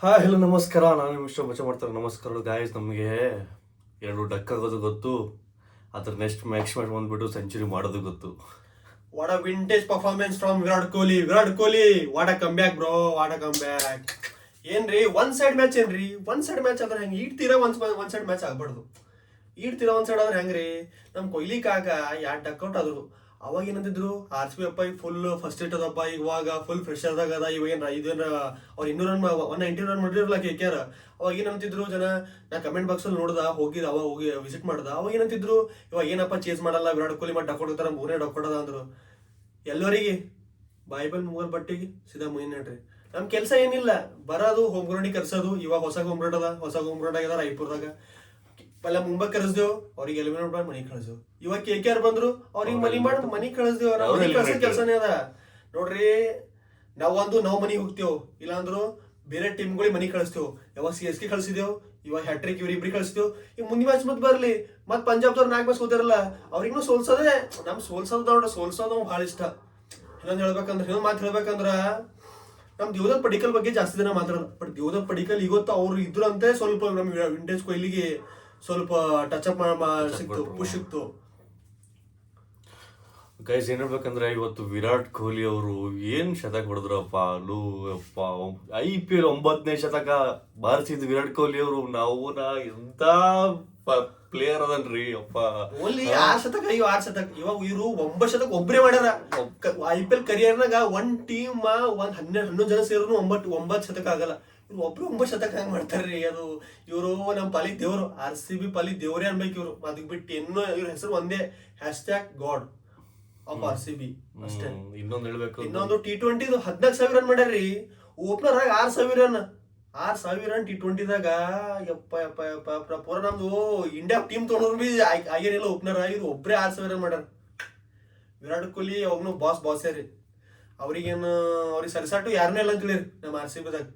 Hi hello ನಮಸ್ಕಾರ. ನಾನು mister ಬಚ್ಚ ಮಾಡ್ತಾರೆ. ನಮಸ್ಕಾರ ಗಾಯ್ಸ್. ನಮಗೆ 2 ಡಕ್ ಆಗೋದು ಗೊತ್ತು, ಅದ್ರ ನೆಕ್ಸ್ಟ್ ಮ್ಯಾಚ್ ಬಂದ್ಬಿಟ್ಟು ಸೆಂಚುರಿ ಮಾಡೋದು ಗೊತ್ತು. What a vintage performance from Virat Kohli. Virat Kohli, what a comeback, bro. What a comeback. ಏನ್ರಿ ಒನ್ ಸೈಡ್ ಮ್ಯಾಚ್ ಏನ್ರಿ? ಒನ್ ಸೈಡ್ ಮ್ಯಾಚ್ ಆದ್ರೆ ಹೆಂಗೆ ಈಡ್ತೀರಾ? ಒನ್ ಸೈಡ್ ಮ್ಯಾಚ್ ಆಗ್ಬಾರ್ದು. ಈಡ್ತೀರಾ ಒನ್ ಸೈಡ್ ಆದ್ರೆ ಹೆಂಗ್ರಿ? ನಮ್ಮ ಕೊಹ್ಲಿ ಕಾಕ ಯಾರು ಡಕ್ಔಟ್ ಆದ್ರು. ಅವಾಗ ಏನಂತಿದ್ರು, ಆರ್ ಸಿ ಬಿ ಅಪ್ಪ ಈಗ ಫುಲ್ ಫಸ್ಟ್ ಇಟ್ ಅದಪ್ಪ, ಇವಾಗ ಫುಲ್ ಫ್ರೆಶರ್ದಾಗ ಅದ. ಇವಾಗ ಇದೇನ ಅವ್ರು 200 ರನ್ 190 ರನ್ ಮಾಡಿರಲ್ಲ ಕೆ ಕೆ ಆರ್. ಅವಾಗ ಏನಂತಿದ್ರು ಜನ, ನಾ ಕಮೆಂಟ್ ಬಾಕ್ಸ್ ಅಲ್ಲಿ ನೋಡ್ದ, ಅವಾಗ ಹೋಗಿ ವಿಸಿಟ್ ಮಾಡ್ದ. ಅವಾಗ ಏನಂತಿದ್ರು, ಇವಾಗ ಏನಪ್ಪ ಚೇಸ್ ಮಾಡಲ್ಲ ವಿರಾಟ್ ಕೊಹ್ಲಿ ಮತ್ತೆ ಡಕ್ಔಟ್ ಹೋಗ್ತಾರ, ಮೂರನೇ ಡಕ್ಔಟ್ ಅದ ಅಂದ್ರು. ಎಲ್ಲರಿಗೆ ಬೈಬಲ್ ಮೂವರ್ ಬಟ್ಟಿಗೆ ಸೀದಾ ಮುಗಿನ ನೋಡ್ರಿ. ನಮ್ ಕೆಲಸ ಏನಿಲ್ಲ, ಬರೋದು ಹೋಮ್ ಗ್ರೌಂಡಿಗೆ ಕರ್ಸೋದು. ಇವಾಗ ಹೊಸ ಹೋಮ್ ಗ್ರೌಂಡ್ ಅದ, ಹೊಸ ಹೋಮ್ ಗ್ರೌಂಡ್ ಆಗ್ಯದ ರಾಯಪುರದಾಗ. ಪಲ್ಲ ಮುಂಬೈ ಕರೆಸ್ದೇವು, ಅವ್ರಿಗೆ ಎಲಿಮಿನೇಟ್ ಮಾಡಿ ಮನೆಗೆ ಕಳಿಸೇವು. ಇವಾಗ ಕೆ ಕೆ ಆರ್ ಬಂದ್ರು, ಅವ್ರಿಗೆ ಮನೆಗೆ ಕಳಿಸ್ದೇವ್. ಮನೆಗೆ ಕಳ್ಸೋ ಕೆಲಸನೇ ಅದ ನೋಡ್ರಿ. ನಾವು ಮನೆಗೆ ಹೋಗ್ತೇವ್, ಇಲ್ಲಾಂದ್ರು ಬೇರೆ ಟೀಮ್ಗಳಿಗೆ ಮನೆಗೆ ಕಳಿಸ್ತೇವ್. ಯಾವಾಗ CSK ಕಳ್ಸಿದೇವ್, ಇವಾಗ ಹ್ಯಾಟ್ರಿಕ್ ಇವ್ರಿಬ್ರಿಗೆ ಕಳಿಸ್ತೇವ್. ಈಗ ಮುಂದಿನ ಮ್ಯಾಚ್ ಮತ್ತೆ ಬರ್ಲಿ, ಮತ್ ಪಂಜಾಬ್ದವ್ರು 4 ಮ್ಯಾಚ್ ಸೋತಿರಲ್ಲ, ಅವ್ರಿಗೂ ಸೋಲ್ಸೋದೇ. ನಮ್ ಸೋಲ್ಸೋದು ಭಾಳ ಇಷ್ಟ. ಇನ್ನೊಂದು ಮಾತು ಹೇಳ್ಬೇಕಂದ್ರ, ನಮ್ ದೇವದತ್ ಪಡಿಕಲ್ ಬಗ್ಗೆ ಜಾಸ್ತಿ ದಿನ ಮಾತಾಡೋದು. ಬಟ್ ದೇವದತ್ ಪಡಿಕಲ್ ಇವತ್ತು ಅವ್ರು ಇದ್ರಂತೆ ಸ್ವಲ್ಪ ನಮ್ ವಿಂಟೇಜ್ ಕೊಹ್ಲಿಗೆ ಸ್ವಲ್ಪ ಟಚ್ ಅಪ್ ಸಿಕ್ತು, ಪುಷ್ ಸಿಕ್ತು. ಗೈಸ್ ಏನ್ ಹೇಳ್ಬೇಕಂದ್ರೆ, ಇವತ್ತು ವಿರಾಟ್ ಕೊಹ್ಲಿ ಅವರು ಏನ್ ಶತಕ ಹೊಡೆದ್ರಪ್ಪ. ಅಪ್ಪ IPL 9ನೇ ಶತಕ ಬಾರಿಸಿದ್ ವಿರಾಟ್ ಕೊಹ್ಲಿ ಅವರು. ಎಂತ ಪ್ಲೇಯರ್ ಅದನ್ರಿ ಅಪ್ಪ. ಓನ್ಲಿ 6 ಶತಕ, 6 ಶತಕ. ಇವಾಗ ಇವರು 9 ಶತಕ ಒಬ್ಬರೇ ಮಾಡ್ಯಾರ. IPL ಕರಿಯರ್ನಾಗ ಒಂದ್ ಟೀಮ್ 11 ಜನ ಸೇರು 9 ಶತಕ ಆಗಲ್ಲ. ಇವ್ರು ಒಬ್ರು 9 ಶತಕ ಹೆಂಗ್ ಮಾಡ್ತಾರ್ರಿ? ಅದು ಇವರು ನಮ್ ಪಾಲಿಗೆ ದೇವ್ರು, RCB ಪಾಲಿಗೆ ದೇವ್ರೇ ಅನ್ಬೇಕು ಇವ್ರು. ಅದಕ್ ಬಿಟ್ಟು ಇವ್ರ ಹೆಸರು ಒಂದೇ, #God ಆಫ್ RCB ಅಷ್ಟೇ. ಇನ್ನೊಂದು ಹೇಳ್ಬೇಕು, ಇನ್ನೊಂದು T20 14,000 ರನ್ ಮಾಡ್ಯಾರ್ರಿ. ಓಪನರ್ ಆಗ 6,000 ರನ್, 6,000 ರನ್ T20ದಾಗ. ಯಪ್ಪ ಪೂರ ನಮ್ದು ಇಂಡಿಯಾ ಟೀಮ್ ತೊಗೊಂಡ್ರು ಬಿ ಆಗಿರಲಿಲ್ಲ ಓಪನರ್. ಇವ್ರು ಒಬ್ರೇ 6,000 ರನ್ ಮಾಡ್ಯಾರ. ವಿರಾಟ್ ಕೊಹ್ಲಿ ಅವನು ಬಾಸೇ ರೀ. ಅವ್ರಿಗೆ ಸರಿಸಾಟು ಯಾರನ್ನೂ ಇಲ್ಲ ಅಂತ ಹೇಳಿರಿ ನಮ್ಮ RCBದಾಗ.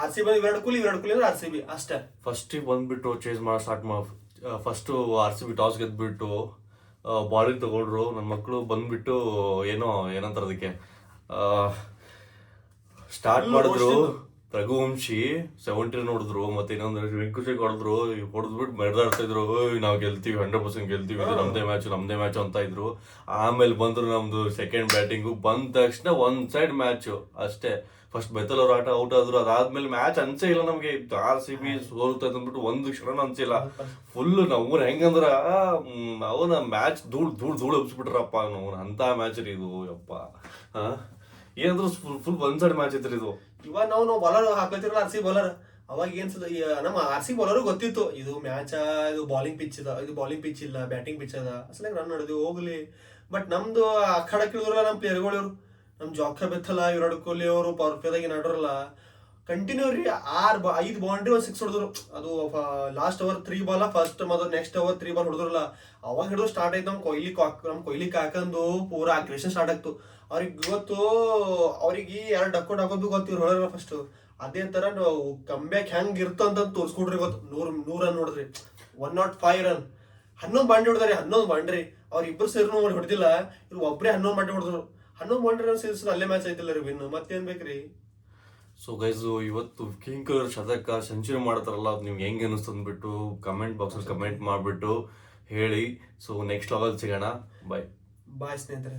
RCB ವಿರಾಟ್ ಕೊಹ್ಲಿ ಅಂದ್ರೆ RCB ಅಷ್ಟೇ. ಫಸ್ಟ್ ಬಂದ್ಬಿಟ್ಟು ಚೇಸ್ ಫಸ್ಟ್ RCB ಟಾಸ್ ಗೆದ್ಬಿಟ್ಟು ಬಾಲಿಂಗ್ ತಗೊಂಡ್ರು. ನನ್ನ ಮಕ್ಕಳು ಬಂದ್ಬಿಟ್ಟು ಏನಂತಾರ ಅದಕ್ಕೆ, ಸ್ಟಾರ್ಟ್ ಮಾಡಿದ್ರು. ರಘುವಂಶಿ 70 ರನ್ ಹೊಡೆದ್ರು, ಮತ್ತೆ ಇನ್ನೊಂದು ವೆಂಕಟೇಶ್ ಹೊಡೆದ್ಬಿಟ್ಟು ಮೆರೆದಾಡ್ತಾ ಇದ್ರು. ನಾವು ಗೆಲ್ತೀವಿ, 100% ಗೆಲ್ತೀವಿ, ಇದು ನಮ್ದೇ ಮ್ಯಾಚ್ ಅಂತ ಇದ್ರು. ಆಮೇಲೆ ಬಂದ್ರು ನಮ್ದು ಸೆಕೆಂಡ್ ಬ್ಯಾಟಿಂಗು. ಬಂದ ತಕ್ಷಣ ಒಂದ್ ಸೈಡ್ ಮ್ಯಾಚ್ ಅಷ್ಟೇ. ಫಸ್ಟ್ ಬೆತ್ತಲ್ ಅವ್ರ ಆಟ ಔಟ್ ಆದ್ರು. ಅದಾದ್ಮೇಲೆ ಮ್ಯಾಚ್ ಅನ್ಸೇ ಇಲ್ಲ ನಮ್ಗೆ. RCB ಸೋಲ್ತಾ ಅಂದ್ಬಿಟ್ಟು ಒಂದು ಕ್ಷಣ ಅನ್ಸಿಲ್ಲ. ಫುಲ್ ನಾವು ಹೆಂಗಂದ್ರ ಅವನ ಮ್ಯಾಚ್ ಧೂಳ್ ಹಬ್ಸ್ಬಿಟ್ರಪ್ಪ. ಅಂತ ಮ್ಯಾಚ್ ರೀ ಇದು. ಯಪ್ಪ ಏನಂದ್ರು ಫುಲ್ ಒನ್ ಸೈಡ್ ಮ್ಯಾಚ್ ಐತ್ರಿ ಇದು. ಇವಾಗ ನಾವು ಬಾಲರ್ ಹಾಕ್ಲತ್ತಿರಲ್ಲ RCB ಬಾಲರ್. ಅವಾಗ ನಮ್ಮ RCB ಬಾಲರ್ ಗೊತ್ತಿತ್ತು, ಇದು ಮ್ಯಾಚ್, ಇದು ಬಾಲಿಂಗ್ ಪಿಚ್ ಇಲ್ಲ, ಬ್ಯಾಟಿಂಗ್ ಪಿಚ್ ಅದ, ಅಸಲ ರನ್ ನಡೆದು ಹೋಗ್ಲಿ. ಬಟ್ ನಮ್ದು ಅಖಾಡಕ್ಕಿಳಿದ್ರಲ್ಲ ನಮ್ಮ ಪ್ಲೇಯರ್ಗಳು ಇವರು. ನಮ್ ಜಾಕ ಬೆತ್ತಲ್ಲ, ವಿರಾಟ್ ಕೊಹ್ಲಿ ಅವರು ಪವರ್ ಪ್ಲೇದಾಗ ಏನಾಡ್ರಲ್ಲ, ಕಂಟಿನ್ಯೂ ರೀ 5 ಬೌಂಡ್ರಿ 1 6 ಹೊಡೆದ್ರು. ಅದು ಲಾಸ್ಟ್ ಓವರ್ 3 ಬಾಲ್, ಫಸ್ಟ್ ಮತ್ತು ನೆಕ್ಸ್ಟ್ ಓವರ್ 3 ಬಾಲ್ ಹೊಡೆದ್ರಲ್ಲ. ಅವಾಗ ಹಿಡಿದು ಸ್ಟಾರ್ಟ್ ಆಯ್ತು ನಮ್ ಕೊಹ್ಲಿ ಕಾಕಂದು ಪೂರಾ ಅಗ್ರೆಷನ್ ಸ್ಟಾರ್ಟ್ ಆಗ್ತು. ಅವ್ರಿಗೆ ಇವತ್ತು ಅವ್ರಿಗೆ 2 ಡಕ್ಔಟ್ ಹಾಕೋದು ಗೊತ್ತು, ಇವ್ರು ಹೊಡೆದ್ರ ಫಸ್ಟ್. ಅದೇ ತರ ಕಂಬ್ಯಾಕ್ ಹೆಂಗ್ ಇರ್ತೋ ಅಂತ ತೋರ್ಸ್ಕೊಡ್ರಿ ಗೊತ್ತು. 100 ರನ್ ನೋಡಿದ್ರಿ, 105 ರನ್, 11 ಬಾಂಡ್ರಿ ಹೊಡೆದ್ರಿ. 11 ಬಾಂಡ್ರಿ ಅವ್ರಿಬ್ರು ಸೇರ್ನು ಹೊಡೆದಿಲ್ಲ, ಇವ್ರು ಒಬ್ರೇ 11 ಬಾಂಡ್ರಿ ಹೊಡೆದ್ರು. 11 ಬಾಂಡ್ರಿ ರನ್ ಸೇರಿಸಿದ ಅಲ್ಲೇ ಮ್ಯಾಚ್ ಆಯ್ತಿಲ್ಲ ರೀ ವಿನ್. ಮತ್ತೇನ್ ಬೇಕ್ರಿ? ಸೊ ಗೈಸ್, ಇವತ್ತು ಕಿಂಕರ್ ಶತಕ ಸೆಂಚುರಿ ಮಾಡ್ತಾರಲ್ಲ, ಅದು ನಿಮ್ಗೆ ಹೆಂಗೆ ಅನಿಸ್ತು ಅಂದ್ಬಿಟ್ಟು ಕಮೆಂಟ್ ಬಾಕ್ಸಲ್ಲಿ ಕಮೆಂಟ್ ಮಾಡಿಬಿಟ್ಟು ಹೇಳಿ. ಸೊ ನೆಕ್ಸ್ಟ್ ಲಾಗಲ್ಲಿ ಸಿಗೋಣ. ಬಾಯ್ ಸ್ನೇಹಿತರೆ.